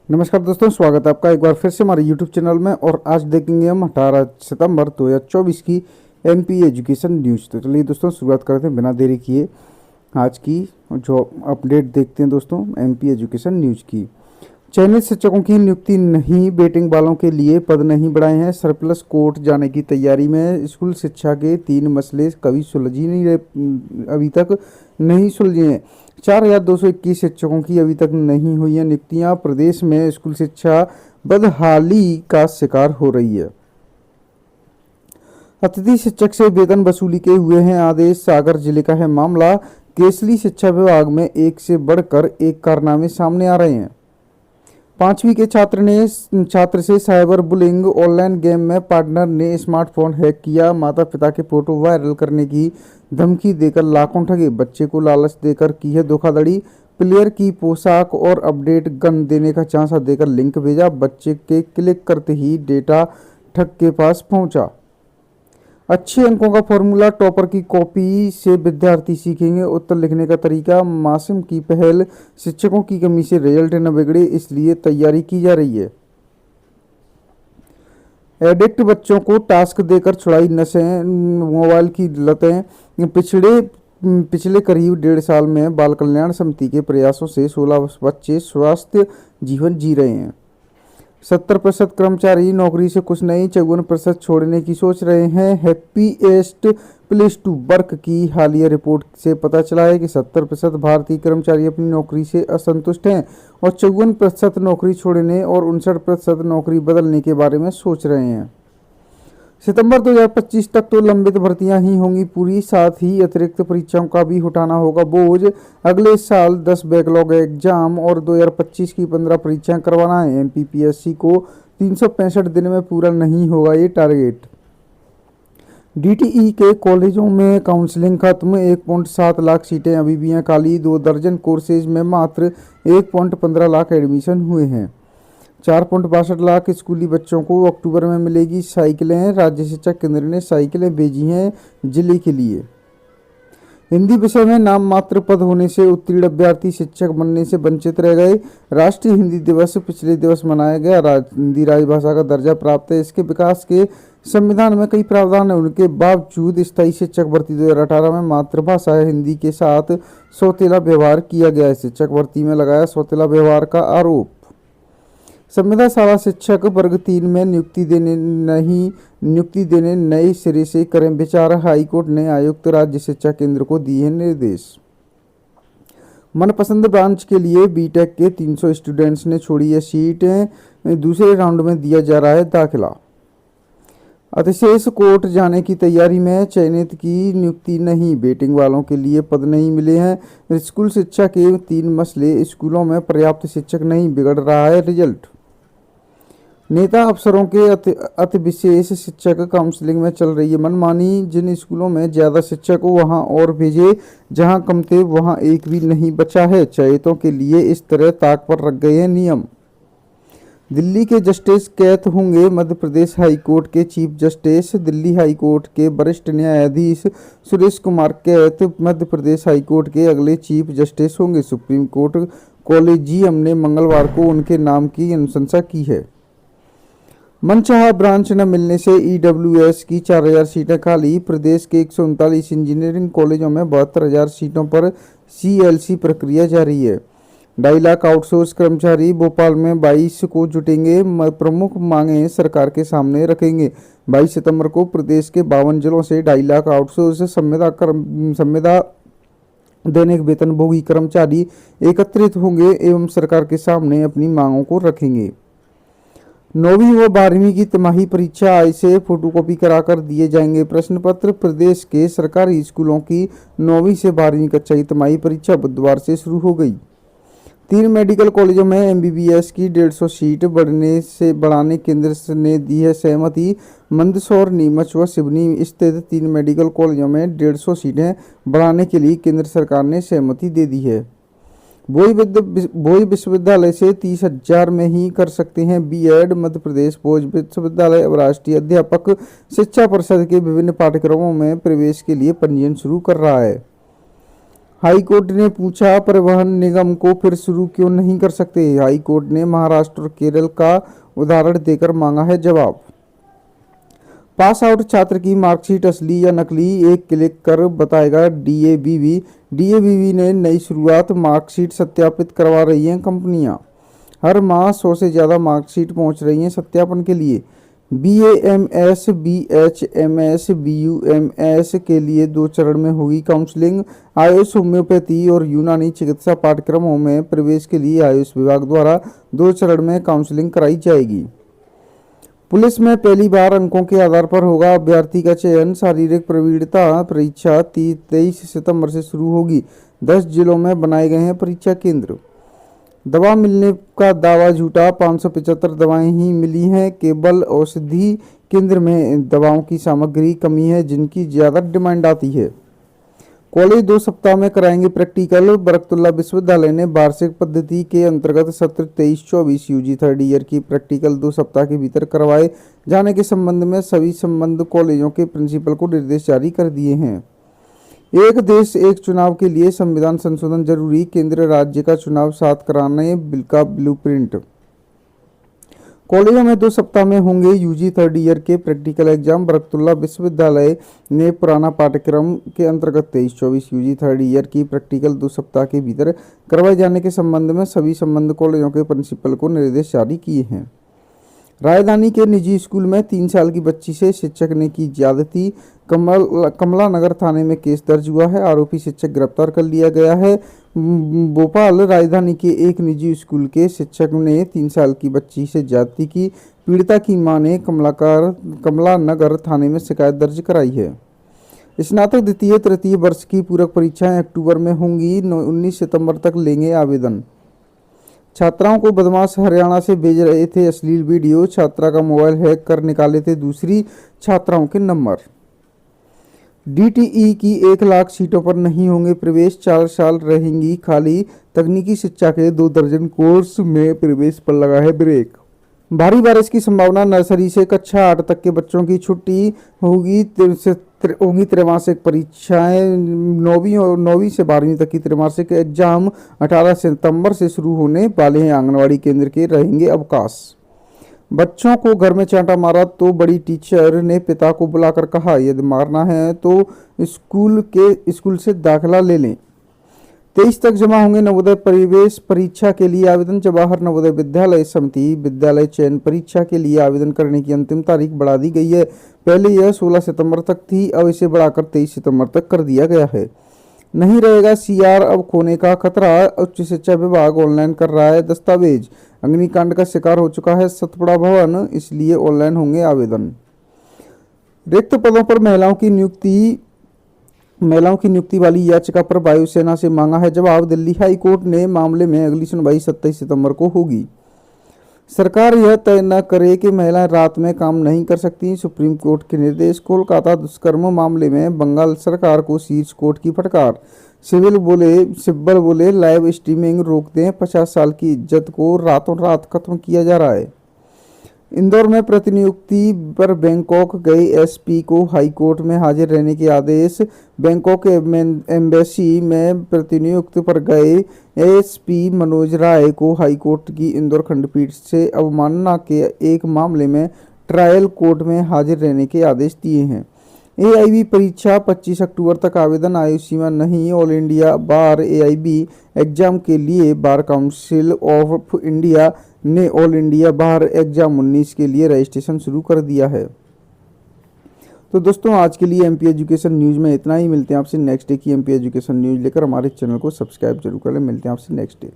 नमस्कार दोस्तों, स्वागत है आपका एक बार फिर से हमारे YouTube चैनल में। और आज देखेंगे हम 18 सितंबर 2024 की MP एजुकेशन न्यूज़। तो चलिए दोस्तों शुरुआत करते हैं बिना देरी किए। आज की जो अपडेट देखते हैं दोस्तों MP एजुकेशन न्यूज़ की। चयनित शिक्षकों की नियुक्ति नहीं, बेटिंग वालों के लिए पद नहीं बढ़ाए हैं। सरप्लस कोर्ट जाने की तैयारी में। स्कूल शिक्षा के 3 मसले कभी सुलझी नहीं रहे, अभी तक नहीं सुलझे हैं। 4,221 शिक्षकों की अभी तक नहीं हुई है नियुक्तियां। प्रदेश में स्कूल शिक्षा बदहाली का शिकार हो रही है। अतिथि शिक्षक से वेतन वसूली के हुए हैं आदेश। सागर जिले का है मामला। केसली शिक्षा विभाग में एक से बढ़कर एक कारनामे सामने आ रहे हैं। 5वीं के छात्र से साइबर बुलिंग। ऑनलाइन गेम में पार्टनर ने स्मार्टफोन हैक किया। माता पिता के फोटो वायरल करने की धमकी देकर लाखों ठगे। बच्चे को लालच देकर की है धोखाधड़ी। प्लेयर की पोशाक और अपडेट गन देने का झांसा देकर लिंक भेजा। बच्चे के क्लिक करते ही डेटा ठग के पास पहुंचा। अच्छे अंकों का फॉर्मूला। टॉपर की कॉपी से विद्यार्थी सीखेंगे उत्तर लिखने का तरीका। मासिम की पहल। शिक्षकों की कमी से रिजल्ट न बिगड़े, इसलिए तैयारी की जा रही है। एडिक्ट बच्चों को टास्क देकर छुड़ाई नशें, मोबाइल की लतें। पिछले करीब 1.5 साल में बाल कल्याण समिति के प्रयासों से 16 बच्चे स्वस्थ जीवन जी रहे हैं। 70% कर्मचारी नौकरी से खुश नहीं। 54% छोड़ने की सोच रहे हैं। हैप्पीएस्ट प्लेस टू वर्क की हालिया रिपोर्ट से पता चला है कि 70% भारतीय कर्मचारी अपनी नौकरी से असंतुष्ट हैं और 54% नौकरी छोड़ने और 59% नौकरी बदलने के बारे में सोच रहे हैं। सितंबर 2025 तक तो लंबित भर्तियां ही होंगी पूरी, साथ ही अतिरिक्त परीक्षाओं का भी उठाना होगा बोझ। अगले साल 10 बैकलॉग एग्जाम और 2025 की 15 परीक्षाएं करवाना है। MPPSC को 365 दिन में पूरा नहीं होगा ये टारगेट। DTE के कॉलेजों में काउंसलिंग खत्म। 1.7 लाख सीटें अभी भी हैं खाली। 2 दर्जन कोर्सेज में मात्र 1.15 लाख एडमिशन हुए हैं। 4.62 लाख स्कूली बच्चों को अक्टूबर में मिलेगी साइकिलें। राज्य शिक्षा केंद्र ने साइकिलें भेजी हैं जिले के लिए। हिंदी विषय में नाम मात्र पद होने से उत्तीर्ण अभ्यर्थी शिक्षक बनने से वंचित रह गए। राष्ट्रीय हिंदी दिवस पिछले दिवस मनाया गया। हिंदी राजभाषा का दर्जा प्राप्त है। इसके विकास के संविधान में कई प्रावधान है, उनके बावजूद स्थायी शिक्षक भर्ती 2018 में मातृभाषा हिंदी के साथ सौतेला व्यवहार किया गया है। शिक्षक भर्ती में लगाया सौतेला व्यवहार का आरोप। संविदा शाला शिक्षक वर्ग 3 में नियुक्ति देने नए सिरे से करें विचार। हाईकोर्ट ने आयुक्त राज्य शिक्षा केंद्र को दिए निर्देश। मनपसंद ब्रांच के लिए बीटेक के 300 स्टूडेंट्स ने छोड़ी है सीटें। दूसरे राउंड में दिया जा रहा है दाखिला। अतिशेष कोर्ट जाने की तैयारी में। चयनित की नियुक्ति नहीं, बेटिंग वालों के लिए पद नहीं मिले हैं। स्कूल शिक्षा के 3 मसले। स्कूलों में पर्याप्त शिक्षक नहीं, बिगड़ रहा है रिजल्ट। नेता अफसरों के अति विशेष शिक्षक काउंसलिंग में चल रही है मनमानी। जिन स्कूलों में ज्यादा शिक्षक हो वहां और भेजे, जहां कम थे वहां एक भी नहीं बचा है। चयनितों के लिए इस तरह ताक पर रख गए हैं नियम। दिल्ली के जस्टिस कैद होंगे मध्य प्रदेश हाई कोर्ट के chief justice. Delhi high court के वरिष्ठ न्यायाधीश सुरेश कुमार कैत मध्य प्रदेश हाई कोर्ट के अगले चीफ जस्टिस होंगे। सुप्रीम कोर्ट कॉलेजियम ने मंगलवार को उनके नाम की अनुशंसा की है। मनचाहा ब्रांच न मिलने से EWS की 4,000 सीटें खाली। प्रदेश के 139 इंजीनियरिंग कॉलेजों में 72,000 सीटों पर CLC प्रक्रिया जारी है। 2.5 लाख आउटसोर्स कर्मचारी भोपाल में 22 को जुटेंगे। प्रमुख मांगे सरकार के सामने रखेंगे। 22 सितंबर को प्रदेश के 52 जिलों से 2.5 लाख आउटसोर्स संविदा दैनिक वेतनभोगी कर्मचारी एकत्रित होंगे एवं सरकार के सामने अपनी मांगों को रखेंगे। 9वीं व 12वीं की तिमाही परीक्षा आज से फोटोकॉपी कराकर दिए जाएंगे प्रश्न पत्र। प्रदेश के सरकारी स्कूलों की 9वीं से 12वीं कक्षा की तिमाही परीक्षा बुधवार से शुरू हो गई। 3 मेडिकल कॉलेजों में MBBS की 150 सीट बढ़ाने केंद्र ने दी है सहमति। मंदसौर, नीमच व सिवनी स्थित 3 मेडिकल कॉलेजों में 150 सीटें बढ़ाने के लिए केंद्र सरकार ने सहमति दे दी है। भोज विश्वविद्यालय से 30,000 में ही कर सकते हैं B.Ed। मध्य प्रदेश भोज विश्वविद्यालय अब राष्ट्रीय अध्यापक शिक्षा परिषद के विभिन्न पाठ्यक्रमों में प्रवेश के लिए पंजीयन शुरू कर रहा है। हाई कोर्ट ने पूछा, परिवहन निगम को फिर शुरू क्यों नहीं कर सकते? हाई कोर्ट ने महाराष्ट्र और केरल का उदाहरण देकर मांगा है जवाब। पास आउट छात्र की मार्कशीट असली या नकली, एक क्लिक कर बताएगा डीएबीवी। डीएबीवी ने नई शुरुआत, मार्कशीट सत्यापित करवा रही हैं कंपनियां। हर माह 100 से ज़्यादा मार्कशीट पहुंच रही हैं सत्यापन के लिए। बीएएमएस, बीएचएमएस, बीयूएमएस के लिए 2 चरण में होगी काउंसलिंग। आयुष, होम्योपैथी और यूनानी चिकित्सा पाठ्यक्रमों में प्रवेश के लिए आयुष विभाग द्वारा 2 चरण में काउंसलिंग कराई जाएगी। पुलिस में पहली बार अंकों के आधार पर होगा अभ्यर्थी का चयन। शारीरिक प्रवीणता परीक्षा 23 सितंबर से शुरू होगी। 10 जिलों में बनाए गए हैं परीक्षा केंद्र। दवा मिलने का दावा झूठा, 575 दवाएं ही मिली हैं। केवल औषधि केंद्र में दवाओं की सामग्री कमी है जिनकी ज़्यादा डिमांड आती है। कॉलेज 2 सप्ताह में कराएंगे प्रैक्टिकल। बरकतुल्ला विश्वविद्यालय ने वार्षिक पद्धति के अंतर्गत सत्र 23-24 यूजी 3rd ईयर की प्रैक्टिकल 2 सप्ताह के भीतर करवाए जाने के संबंध में सभी संबद्ध कॉलेजों के प्रिंसिपल को निर्देश जारी कर दिए हैं। एक देश एक चुनाव के लिए संविधान संशोधन जरूरी, केंद्र राज्य का चुनाव साथ कराने बिल का ब्लूप्रिंट। कॉलेजों में 2 सप्ताह में होंगे यूजी 3rd ईयर के प्रैक्टिकल एग्जाम। बरकतुल्ला विश्वविद्यालय ने पुराना पाठ्यक्रम के अंतर्गत 23-24 यूजी 3rd ईयर की प्रैक्टिकल 2 सप्ताह के भीतर करवाए जाने के संबंध में सभी संबद्ध कॉलेजों के प्रिंसिपल को निर्देश जारी किए हैं। राजधानी के निजी स्कूल में 3 साल की बच्ची से शिक्षक ने की ज्यादती। कमला नगर थाने में केस दर्ज हुआ है। आरोपी शिक्षक गिरफ्तार कर लिया गया है। भोपाल राजधानी के एक निजी स्कूल के शिक्षक ने 3 साल की बच्ची से ज्यादती की। पीड़िता की मां ने कमला नगर थाने में शिकायत दर्ज कराई है। स्नातक द्वितीय तृतीय वर्ष की पूरक परीक्षाएं अक्टूबर में होंगी। 19 सितंबर तक लेंगे आवेदन। छात्राओं को बदमाश हरियाणा से भेज रहे थे अश्लील वीडियो। छात्रा का मोबाइल हैक कर निकाले थे दूसरी छात्राओं के नंबर। डीटीई की 1 लाख सीटों पर नहीं होंगे प्रवेश। 4 साल रहेंगी खाली। तकनीकी शिक्षा के 2 दर्जन कोर्स में प्रवेश पर लगा है ब्रेक। भारी बारिश की संभावना। नर्सरी से कक्षा 8 तक के बच्चों की छुट्टी होगी। त्रैमासिक परीक्षाएं 9वीं से 12वीं तक की त्रैमासिक एग्जाम 18 सितंबर से शुरू होने वाले हैं। आंगनवाड़ी केंद्र के रहेंगे अवकाश। बच्चों को घर में चांटा मारा तो बड़ी टीचर ने पिता को बुलाकर कहा, यदि मारना है तो स्कूल से दाखिला ले लें। 23 तक जमा होंगे नवोदय प्रवेश परीक्षा के लिए आवेदन। जवाहर नवोदय विद्यालय समिति विद्यालय चयन परीक्षा के लिए आवेदन करने की अंतिम तारीख बढ़ा दी गई है। पहले यह 16 सितंबर तक थी, अब इसे बढ़ाकर 23 सितंबर तक कर दिया गया है। नहीं रहेगा सीआर अब खोने का खतरा। उच्च शिक्षा विभाग ऑनलाइन कर रहा है दस्तावेज। अग्निकांड का शिकार हो चुका है सतपुड़ा भवन, इसलिए ऑनलाइन होंगे आवेदन। रिक्त पदों पर महिलाओं की नियुक्ति वाली याचिका पर वायुसेना से मांगा है जवाब। दिल्ली हाई कोर्ट ने मामले में अगली सुनवाई 27 सितंबर को होगी। सरकार यह तय न करे कि महिलाएं रात में काम नहीं कर सकती, सुप्रीम कोर्ट के निर्देश। कोलकाता दुष्कर्म मामले में बंगाल सरकार को शीर्ष कोर्ट की फटकार। सिब्बल बोले लाइव स्ट्रीमिंग रोक दें, 50 साल की इज्जत को रातों रात खत्म किया जा रहा है। इंदौर में प्रतिनियुक्ति पर बैंकॉक गए एसपी को हाई कोर्ट में हाजिर रहने के आदेश। बैंकॉक एम्बेसी में प्रतिनियुक्ति पर गए एसपी मनोज राय को हाई कोर्ट की इंदौर खंडपीठ से अवमानना के एक मामले में ट्रायल कोर्ट में हाजिर रहने के आदेश दिए हैं। एआईबी परीक्षा 25 अक्टूबर तक आवेदन। आयु सीमा नहीं। ऑल इंडिया बार एआईबी एग्जाम के लिए बार काउंसिल ऑफ इंडिया ने ऑल इंडिया बार एग्जाम 19 के लिए रजिस्ट्रेशन शुरू कर दिया है। तो दोस्तों आज के लिए एमपी एजुकेशन न्यूज़ में इतना ही। मिलते हैं आपसे नेक्स्ट डे की एमपी एजुकेशन न्यूज़ लेकर। हमारे चैनल को सब्सक्राइब जरूर कर लें। मिलते हैं आपसे नेक्स्ट डे।